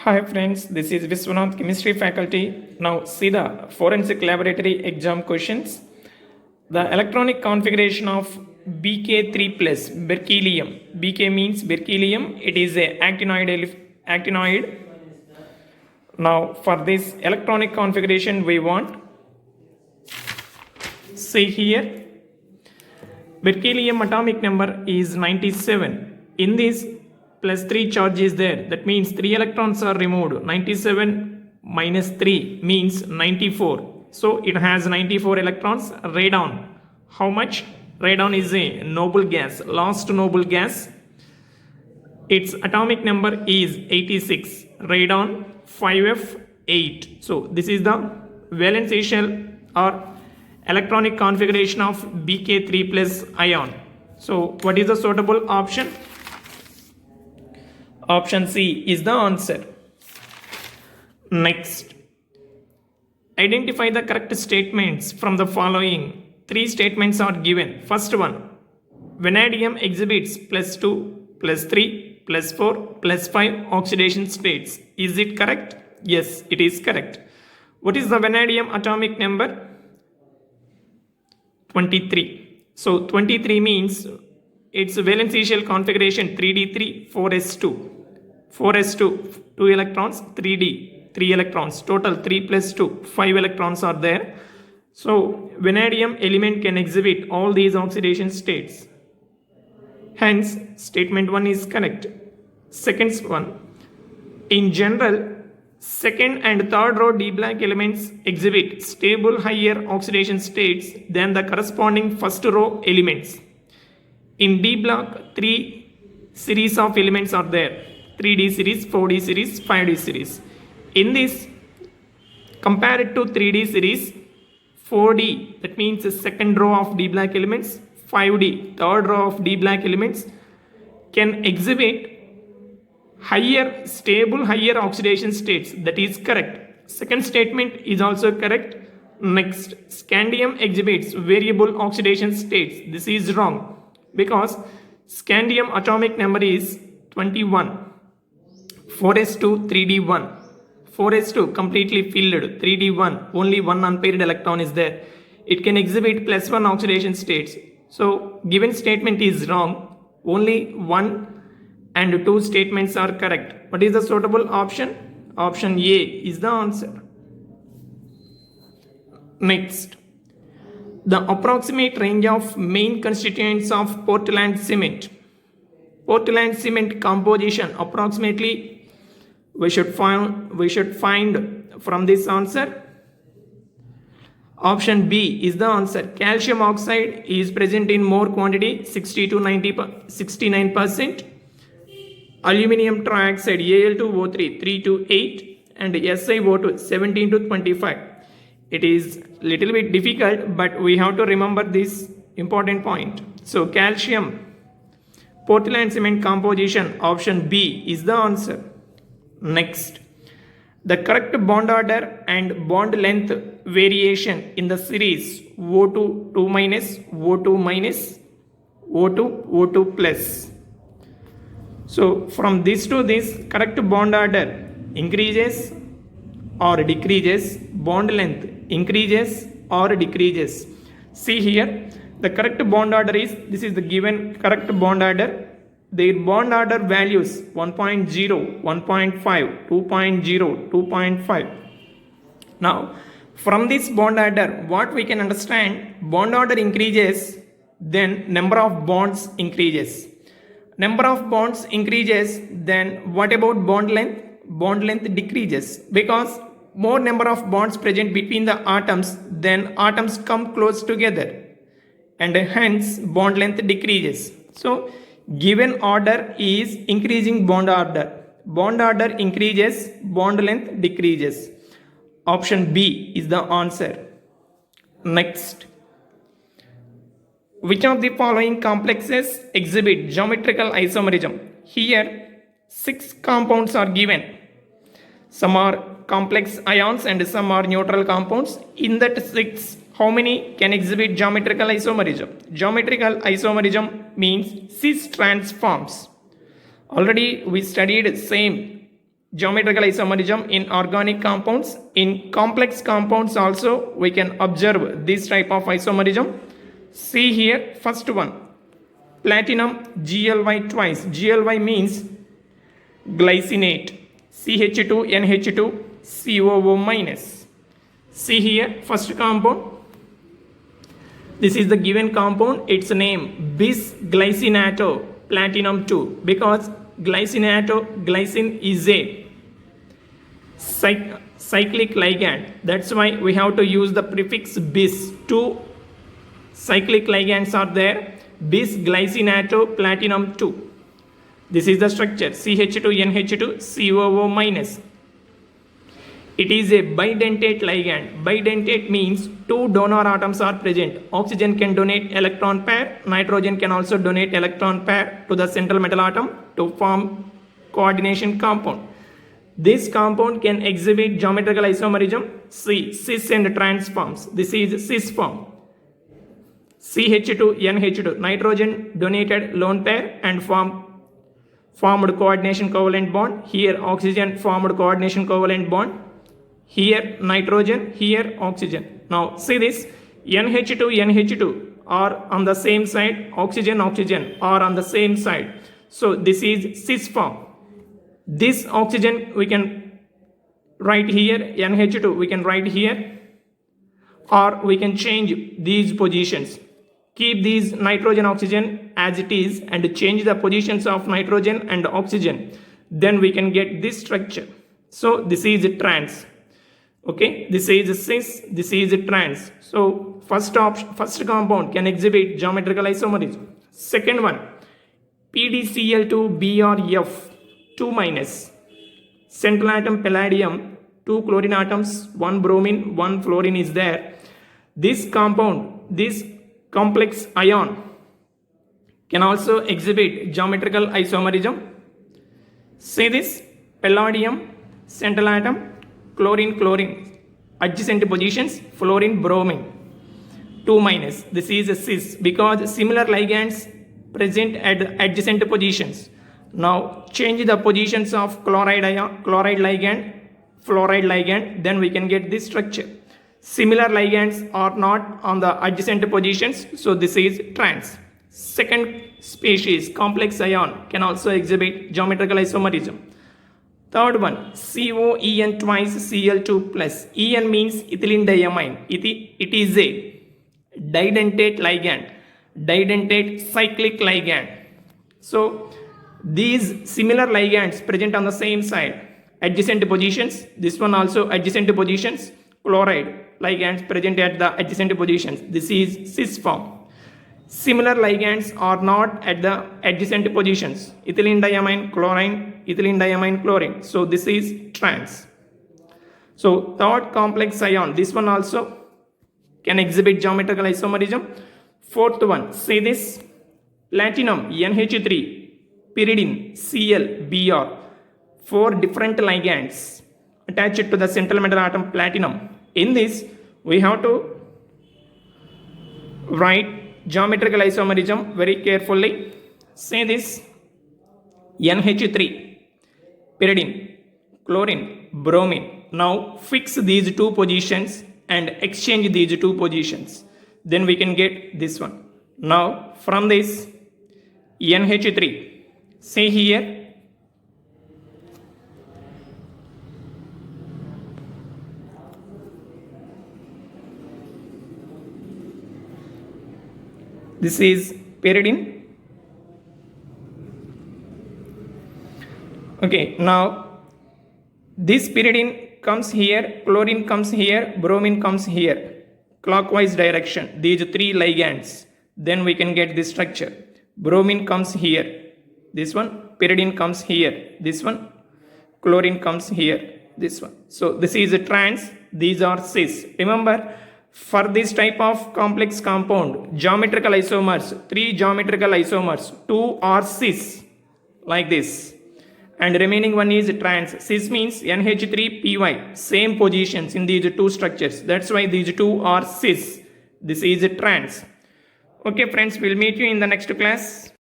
Hi friends, this is Viswanath, chemistry faculty. Now see the forensic laboratory exam questions. The electronic configuration of BK3 plus berkelium. BK means berkelium. It is a actinoid. Now for this electronic configuration we want, see here, berkelium atomic number is 97. In this plus 3 charge is there. That means 3 electrons are removed. 97 minus 3 means 94. So it has 94 electrons. Radon. How much? Radon is a noble gas. Last noble gas. Its atomic number is 86. Radon 5F8. So this is the valence shell or electronic configuration of BK3 plus ion. So what is the suitable option? Option C is the answer. Next, identify the correct statements from the following. 3 statements are given. First one, vanadium exhibits plus 2, plus 3, plus 4, plus 5 oxidation states. Is it correct? Yes, it is correct. What is the vanadium atomic number? 23. So 23 means its valence shell configuration 3d3 4s2. 4s2 2 electrons, 3d 3 electrons, total 3 plus 2 5 electrons are there. So vanadium element can exhibit all these oxidation states. Hence statement 1 is correct. Second one, in general second and third row D block elements exhibit stable higher oxidation states than the corresponding first row elements. In D block 3 series of elements are there. 3D series, 4D series, 5D series. In this, compared to 3D series, 4D, that means the second row of D block elements, 5D, third row of D block elements, can exhibit stable higher oxidation states. That is correct. Second statement is also correct. Next, scandium exhibits variable oxidation states. This is wrong because scandium atomic number is 21. 4s2 3d1. 4s2 completely filled, 3d1 only one unpaired electron is there. It can exhibit plus 1 oxidation states. So given statement is wrong. Only 1 and 2 statements are correct. What is the suitable option? Option A is the answer. Next, the approximate range of main constituents of Portland cement. Portland cement composition approximately we should find from this answer. Option B is the answer. Calcium oxide is present in more quantity, 60 to 69%. Aluminum trioxide Al2O3 3 to 8 and SiO2 17 to 25. It is little bit difficult, but we have to remember this important point. So calcium Portland cement composition, option B is the answer. Next, the correct bond order and bond length variation in the series O2 2 minus, O2 minus, O2 O2 plus. So from this to this, correct bond order increases or decreases, bond length increases or decreases. See here, the correct bond order is, this is the given correct bond order. Their bond order values 1.0, 1.5, 2.0, 2.5. Now, from this bond order, what we can understand, bond order increases, then number of bonds increases. Number of bonds increases, then what about bond length? Bond length decreases because more number of bonds present between the atoms, then atoms come close together and hence bond length decreases. So given order is increasing bond order. Bond order increases, bond length decreases. Option B is the answer. Next, which of the following complexes exhibit geometrical isomerism? Here 6 compounds are given. Some are complex ions and some are neutral compounds. In that 6, how many can exhibit geometrical isomerism? Geometrical isomerism means cis transforms. Already we studied same geometrical isomerism in organic compounds. In complex compounds also we can observe this type of isomerism. See here, first one, platinum GLY twice. GLY means glycinate, CH2NH2 COO minus. See here, first compound. This is the given compound. Its name bis-glycinato platinum 2, because glycine is a cyclic ligand. That's why we have to use the prefix bis. Two cyclic ligands are there. Bis-glycinato platinum 2. This is the structure, CH2NH2 COO minus. It is a bidentate ligand. Bidentate means two donor atoms are present. Oxygen can donate electron pair. Nitrogen can also donate electron pair to the central metal atom to form coordination compound. This compound can exhibit geometrical isomerism. See, cis and trans forms. This is cis form. CH2NH2. Nitrogen donated lone pair and formed coordination covalent bond. Here oxygen formed coordination covalent bond. Here nitrogen, here oxygen. Now see this, NH2 are on the same side, oxygen are on the same side. So this is cis form. This oxygen we can write here, NH2 we can write here, or we can change these positions. Keep these nitrogen oxygen as it is and change the positions of nitrogen and oxygen. Then we can get this structure. So this is trans. Okay, this is cis, this is trans. So first compound can exhibit geometrical isomerism. Second one, PdCl2BrF 2 minus. Central atom palladium, 2 chlorine atoms, 1 bromine, 1 fluorine is there. This compound, this complex ion can also exhibit geometrical isomerism. See this, palladium, central atom, chlorine, adjacent positions, fluorine, bromine, 2 minus. This is a cis because similar ligands present at adjacent positions. Now change the positions of chloride ligand, fluoride ligand, then we can get this structure. Similar ligands are not on the adjacent positions, so this is trans. Second species, complex ion, can also exhibit geometrical isomerism. Third one, COEN twice Cl2 plus. En means ethylene diamine. It is a didentate ligand, didentate cyclic ligand. So these similar ligands present on the same side, adjacent positions. This one also adjacent positions. Chloride ligands present at the adjacent positions. This is cis form. Similar ligands are not at the adjacent positions. Ethylene diamine, chlorine, ethylene diamine, chlorine. So this is trans. So third complex ion, this one also can exhibit geometrical isomerism. Fourth one, say this, platinum NH3, pyridine Cl, Br, 4 different ligands attached to the central metal atom platinum. In this, we have to write geometrical isomerism very carefully. Say this, NH3, pyridine, chlorine, bromine. Now fix these two positions and exchange these two positions. Then we can get this one. Now from this NH3, say here, this is pyridine. Okay, now this pyridine comes here, chlorine comes here, bromine comes here, clockwise direction, these 3 ligands. Then we can get this structure. Bromine comes here, this one, pyridine comes here, this one, chlorine comes here, this one. So this is a trans, these are cis. Remember, for this type of complex compound, geometrical isomers, 3 geometrical isomers, 2 are cis, like this, and remaining one is trans. Cis means NH3PY, same positions in these 2 structures. That's why these 2 are cis. This is trans. Okay friends, we'll meet you in the next class.